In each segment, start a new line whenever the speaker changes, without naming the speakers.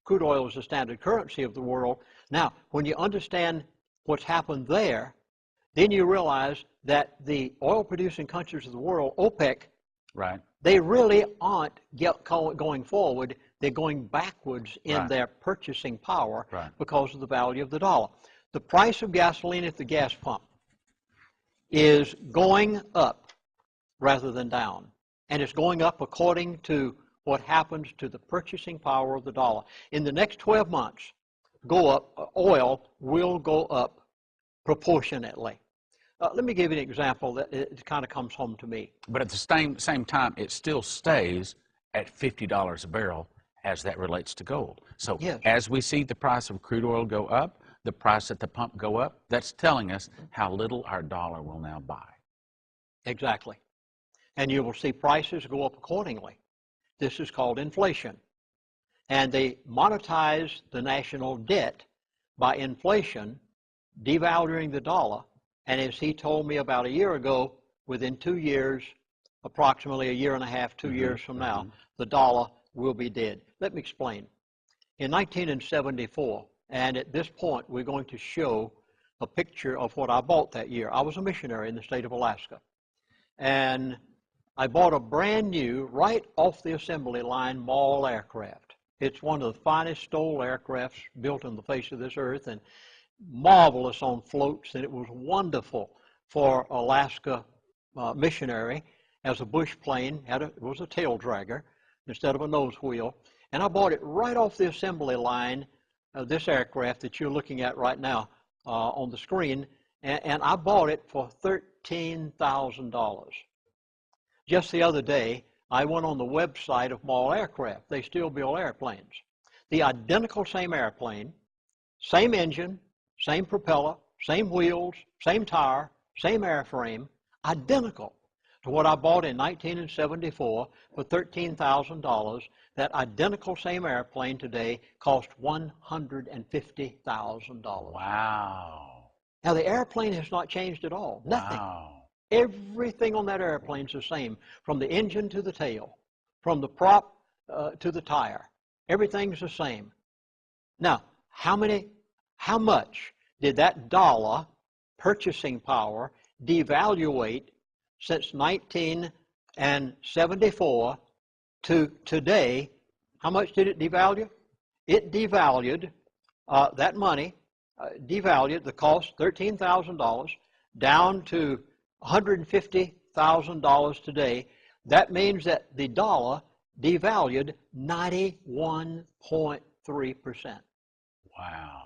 crude oil is the standard currency of the world. Now, when you understand what's happened there, then you realize that the oil-producing countries of the world, OPEC,
right,
they really aren't going forward. They're going backwards in
right,
their purchasing power
right,
because of the value of the dollar. The price of gasoline at the gas pump is going up rather than down. And it's going up according to what happens to the purchasing power of the dollar. In the next 12 months, oil will go up proportionately. Let me give you an example that it kind of comes home to me.
But at the same time, it still stays at $50 a barrel as that relates to gold. So
Yes.
as we see the price of crude oil go up, the price at the pump go up, that's telling us how little our dollar will now buy.
Exactly. And you will see prices go up accordingly. This is called inflation. And they monetize the national debt by inflation, devaluing the dollar. And as he told me about a year ago, within 2 years, approximately a year and a half, 2 years from now, the dollar will be dead. Let me explain. In 1974, and at this point, we're going to show a picture of what I bought that year. I was a missionary in the state of Alaska. And I bought a brand new, right off the assembly line, Maule aircraft. It's one of the finest STOL aircrafts built on the face of this earth, and marvelous on floats, and it was wonderful for Alaska missionary as a bush plane. It was a tail dragger instead of a nose wheel. And I bought it right off the assembly line of this aircraft that you're looking at right now on the screen, and I bought it for $13,000. Just the other day, I went on the website of Maule Aircraft. They still build airplanes. The identical same airplane, same engine, same propeller, same wheels, same tire, same airframe, identical to what I bought in 1974 for $13,000. That identical same airplane today cost $150,000.
Wow.
Now, the airplane has not changed at all. Nothing.
Wow.
Everything on that airplane is the same, from the engine to the tail, from the prop to the tire. Everything's the same. Now, how much did that dollar purchasing power devaluate since 1974 to today? How much did it devalue? It devalued that money, devalued the cost, $13,000, down to $150,000 today. That means that the dollar devalued 91.3%.
Wow.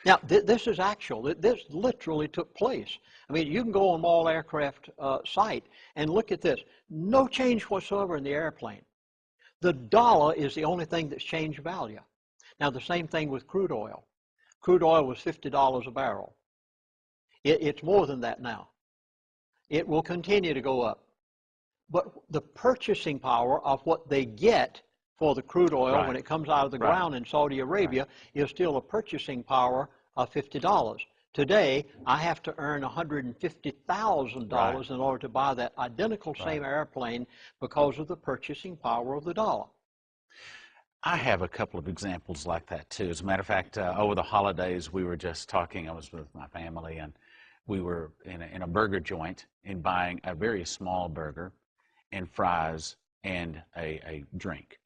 Now, this is actual. This literally took place. I mean, you can go on Maule Aircraft site and look at this. No change whatsoever in the airplane. The dollar is the only thing that's changed value. Now, the same thing with crude oil. Crude oil was $50 a barrel. It's more than that now. It will continue to go up. But the purchasing power of what they get for the crude oil when it comes out of the ground in Saudi Arabia is still a purchasing power of $50. Today, I have to earn $150,000 in order to buy that identical same airplane because of the purchasing power of the dollar.
I have a couple of examples like that too. As a matter of fact, over the holidays, we were just talking. I was with my family, and we were in a burger joint and buying a very small burger and fries and a drink.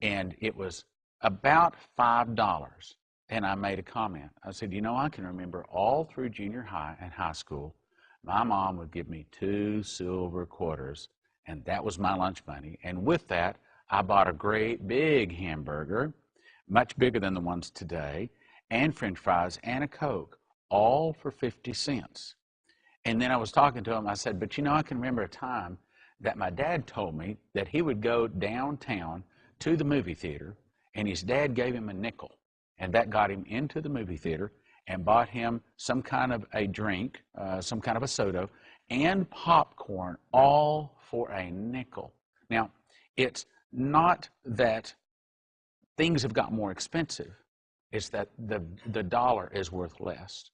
And it was about $5. And I made a comment. I said, you know, I can remember all through junior high and high school, my mom would give me 2 silver quarters, and that was my lunch money. And with that, I bought a great big hamburger, much bigger than the ones today, and French fries and a Coke, all for 50 cents. And then I was talking to him. I said, but you know, I can remember a time that my dad told me that he would go downtown to the movie theater, and his dad gave him a nickel. And that got him into the movie theater and bought him some kind of a drink, some kind of a soda, and popcorn, all for a nickel. Now, it's not that things have got more expensive. It's that the dollar is worth less.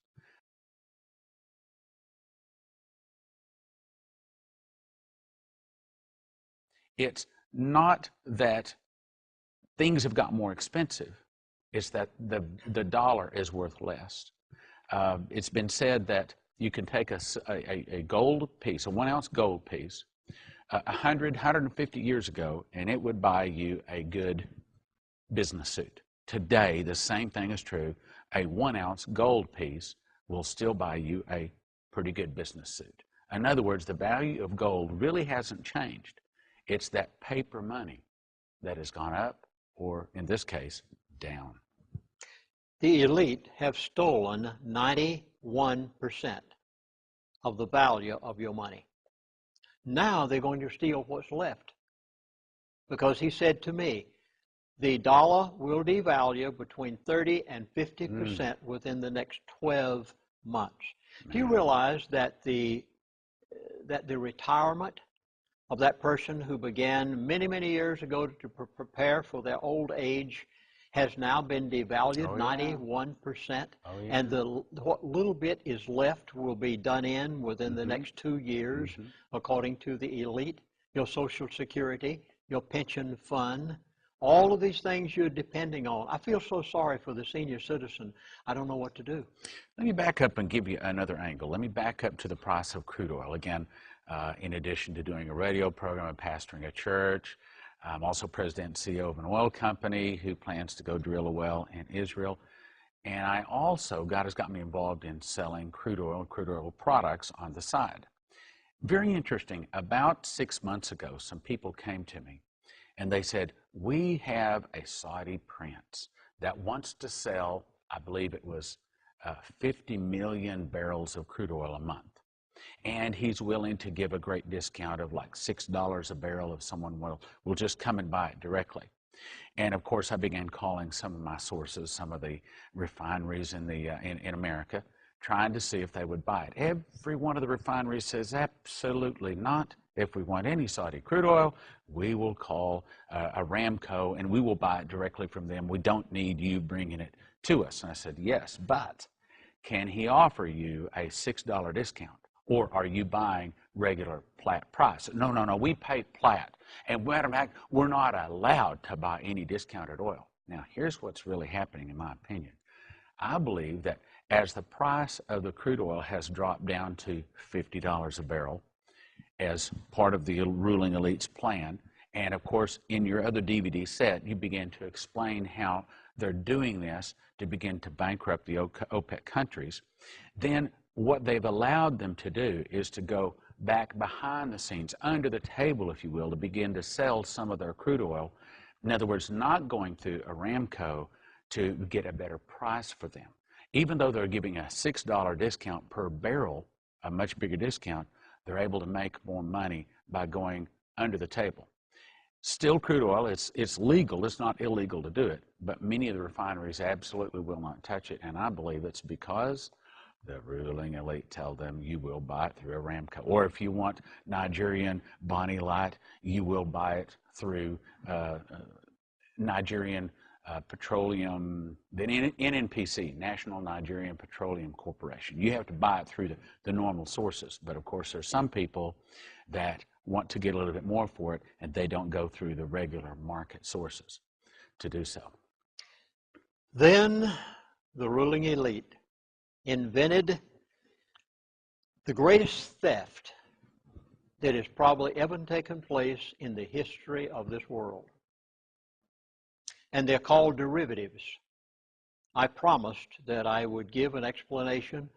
It's not that things have got more expensive, it's that the dollar is worth less. It's been said that you can take a gold piece, a 1 ounce gold piece, 150 years ago, and it would buy you a good business suit. Today, the same thing is true. A 1 ounce gold piece will still buy you a pretty good business suit. In other words, the value of gold really hasn't changed. It's that paper money that has gone up, or in this case, down.
The elite have stolen 91% of the value of your money. Now they're going to steal what's left. Because he said to me, the dollar will devalue between 30 and 50% within the next 12 months. Do you realize that the retirement of that person who began many, many years ago to prepare for their old age has now been devalued 91%? And what little bit is left will be done in within the next 2 years, according to the elite. Your Social Security, your pension fund, all of these things you're depending on. I feel so sorry for the senior citizen. I don't know what to do.
Let me back up and give you another angle. Let me back up to the price of crude oil. Again, in addition to doing a radio program and pastoring a church, I'm also president and CEO of an oil company who plans to go drill a well in Israel. And I also, God has got me involved in selling crude oil products on the side. Very interesting. About 6 months ago, some people came to me and they said, we have a Saudi prince that wants to sell, I believe it was 50 million barrels of crude oil a month. And he's willing to give a great discount of like $6 a barrel if someone will just come and buy it directly. And of course, I began calling some of my sources, some of the refineries in America, trying to see if they would buy it. Every one of the refineries says, absolutely not. If we want any Saudi crude oil, we will call Aramco and we will buy it directly from them. We don't need you bringing it to us. And I said, yes, but can he offer you a $6 discount? Or are you buying regular Platt price? No, we pay Platt. And matter of fact, we're not allowed to buy any discounted oil. Now, here's what's really happening in my opinion. I believe that as the price of the crude oil has dropped down to $50 a barrel as part of the ruling elite's plan, and of course in your other DVD set you begin to explain how they're doing this to begin to bankrupt the OPEC countries, then what they've allowed them to do is to go back behind the scenes, under the table, if you will, to begin to sell some of their crude oil. In other words, not going through Aramco to get a better price for them. Even though they're giving a $6 discount per barrel, a much bigger discount, they're able to make more money by going under the table. Still crude oil, it's legal, it's not illegal to do it, but many of the refineries absolutely will not touch it, and I believe it's because the ruling elite tell them you will buy it through Aramco. Or if you want Nigerian Bonnie Light, you will buy it through Nigerian Petroleum, then NNPC, National Nigerian Petroleum Corporation. You have to buy it through the normal sources. But of course, there's some people that want to get a little bit more for it, and they don't go through the regular market sources to do so.
Then the ruling elite invented the greatest theft that has probably ever taken place in the history of this world. And they're called derivatives. I promised that I would give an explanation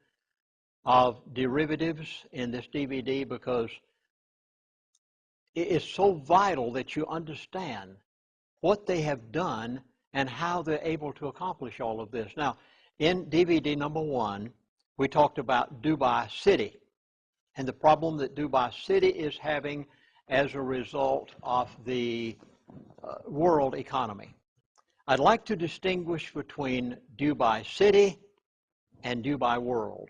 of derivatives in this DVD because it is so vital that you understand what they have done and how they're able to accomplish all of this. Now, in DVD number 1, we talked about Dubai City and the problem that Dubai City is having as a result of the world economy. I'd like to distinguish between Dubai City and Dubai World.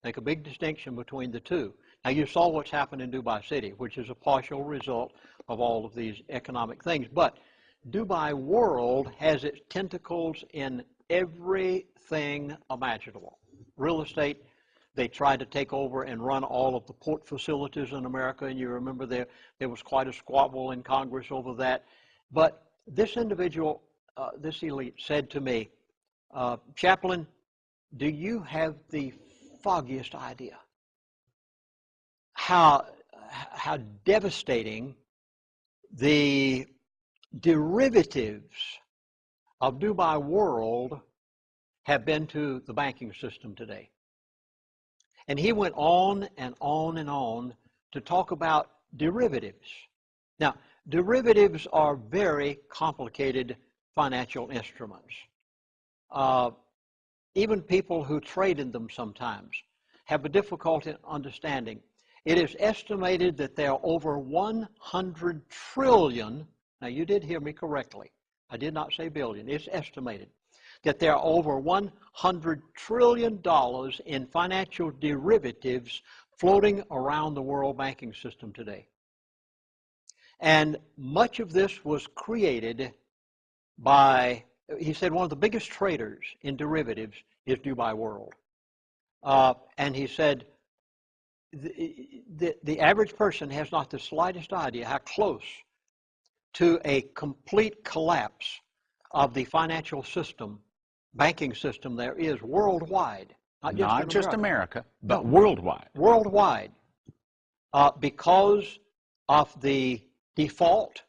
Make a big distinction between the two. Now, you saw what's happened in Dubai City, which is a partial result of all of these economic things. But Dubai World has its tentacles in everything imaginable. Real estate, they tried to take over and run all of the port facilities in America, and you remember there was quite a squabble in Congress over that. But This individual, this elite, said to me, Chaplain, do you have the foggiest idea how devastating the derivatives of Dubai World have been to the banking system today? And he went on and on and on to talk about derivatives. Now, derivatives are very complicated financial instruments. Even people who trade in them sometimes have a difficulty in understanding. It is estimated that there are over 100 trillion, now you did hear me correctly, I did not say billion, it's estimated, that there are over $100 trillion in financial derivatives floating around the world banking system today. And much of this was created by, he said, one of the biggest traders in derivatives is Dubai World. And he said, the average person has not the slightest idea how close to a complete collapse of the financial system, banking system there is worldwide.
Not just America, but worldwide.
Worldwide. Because of the default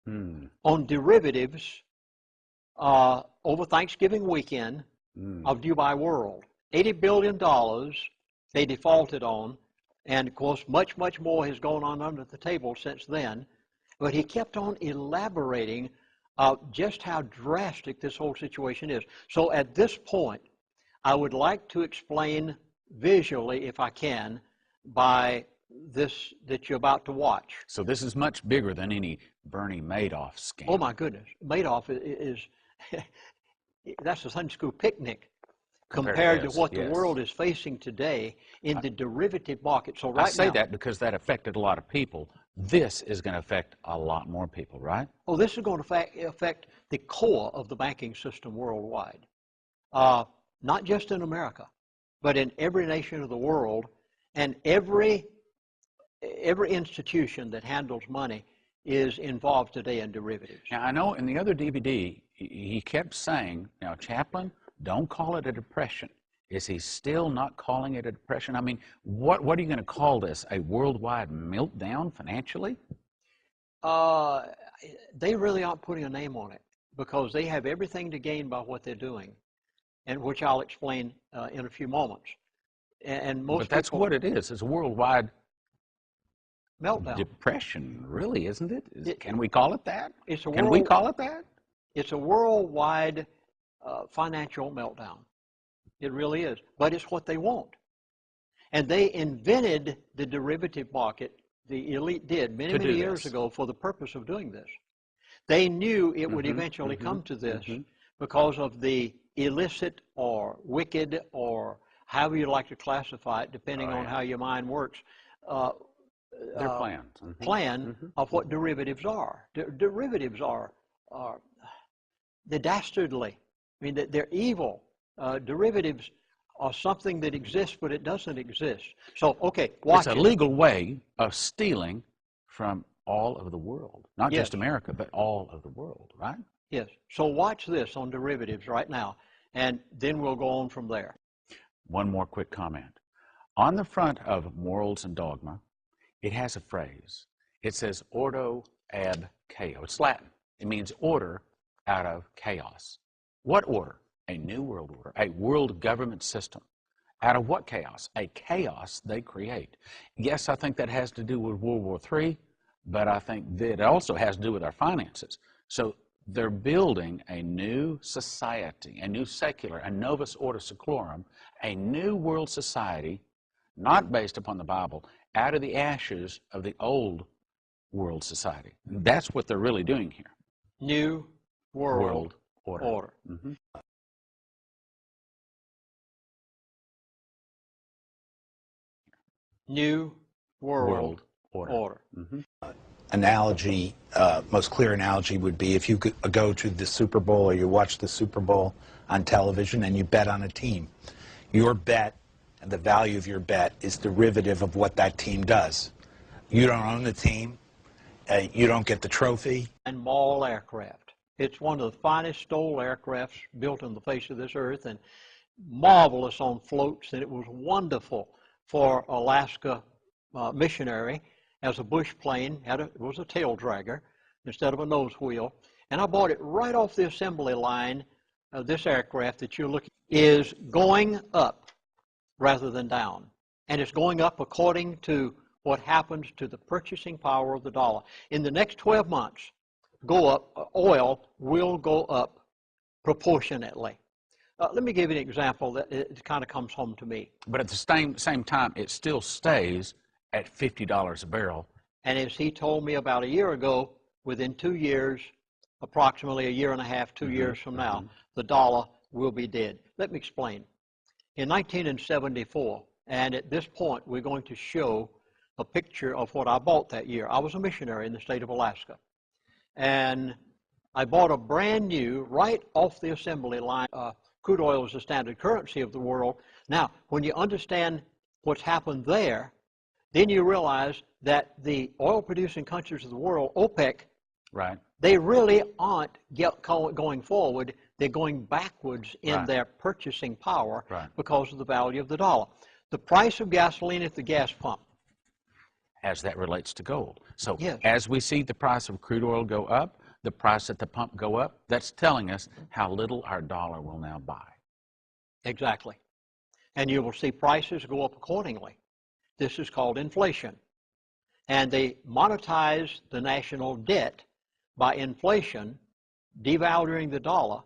on derivatives over Thanksgiving weekend of Dubai World. $80 billion they defaulted on, and of course much more has gone on under the table since then. But he kept on elaborating just how drastic this whole situation is. So at this point, I would like to explain visually, if I can, by this that you're about to watch.
So this is much bigger than any Bernie Madoff scam.
Oh my goodness, Madoff is that's a Sunday school picnic compared to what the world is facing today in the derivative market. So right
I say
now,
that because that affected a lot of people. This is going to affect a lot more people, right?
Oh, this is going to affect the core of the banking system worldwide. Not just in America, but in every nation of the world, and every institution that handles money is involved today in derivatives.
Now, I know in the other DVD, he kept saying, now, Chaplain, don't call it a depression. Is he still not calling it a depression? I mean, what are you going to call this? A worldwide meltdown financially?
They really aren't putting a name on it because they have everything to gain by what they're doing, and which I'll explain in a few moments. And most
But that's what it is. It's a worldwide
meltdown.
Depression, really, isn't it? Can we call it that?
Can
we call it that?
It's a worldwide financial meltdown. It really is. But it's what they want. And they invented the derivative market, the elite did, many years ago for the purpose of doing this. They knew it would eventually come to this because of the illicit or wicked, or however you like to classify it, depending on how your mind works,
their plans.
Plan of what derivatives are. Derivatives are they're dastardly. I mean, they're evil. Derivatives are something that exists, but it doesn't exist. So, okay, watch it.
It's a legal way of stealing from all over the world. Not just America, but all of the world, right?
Yes. So watch this on derivatives right now, and then we'll go on from there.
One more quick comment. On the front of Morals and Dogma, it has a phrase. It says, ordo ab chaos. It's Latin. It means order out of chaos. What order? A new world order, a world government system. Out of what chaos? A chaos they create. Yes, I think that has to do with World War III, but I think that it also has to do with our finances. So they're building a new society, a new secular, a novus ordo seclorum, a new world society, not based upon the Bible, out of the ashes of the old world society. And that's what they're really doing here.
New world order. New world order.
Analogy, most clear analogy would be if you could go to the Super Bowl or you watch the Super Bowl on television and you bet on a team. Your bet and the value of your bet is derivative of what that team does. You don't own the team. You don't get the trophy.
And mall aircraft. It's one of the finest stole aircrafts built on the face of this earth, and marvelous on floats, and it was wonderful for Alaska missionary as a bush plane. It was a tail dragger instead of a nose wheel. And I bought it right off the assembly line. This aircraft that you're looking at is going up rather than down. And it's going up according to what happens to the purchasing power of the dollar. In the next 12 months, oil will go up proportionately. Let me give you an example that it kind of comes home to me.
But at the same time, it still stays at $50 a barrel.
And as he told me about a year ago, within 2 years, approximately a year and a half, 2 years from now, the dollar will be dead. Let me explain. In 1974, and at this point, we're going to show a picture of what I bought that year. I was a missionary in the state of Alaska. And I bought a brand new, right off the assembly line. Crude oil is the standard currency of the world. Now, when you understand what's happened there, then you realize that the oil-producing countries of the world, OPEC,
right,
they really aren't going forward. They're going backwards in their purchasing power because of the value of the dollar. The price of gasoline at the gas pump.
As that relates to gold. So
yes,
as we see the price of crude oil go up, the price at the pump go up, that's telling us how little our dollar will now buy.
Exactly. And you will see prices go up accordingly. This is called inflation. And they monetize the national debt by inflation, devaluing the dollar,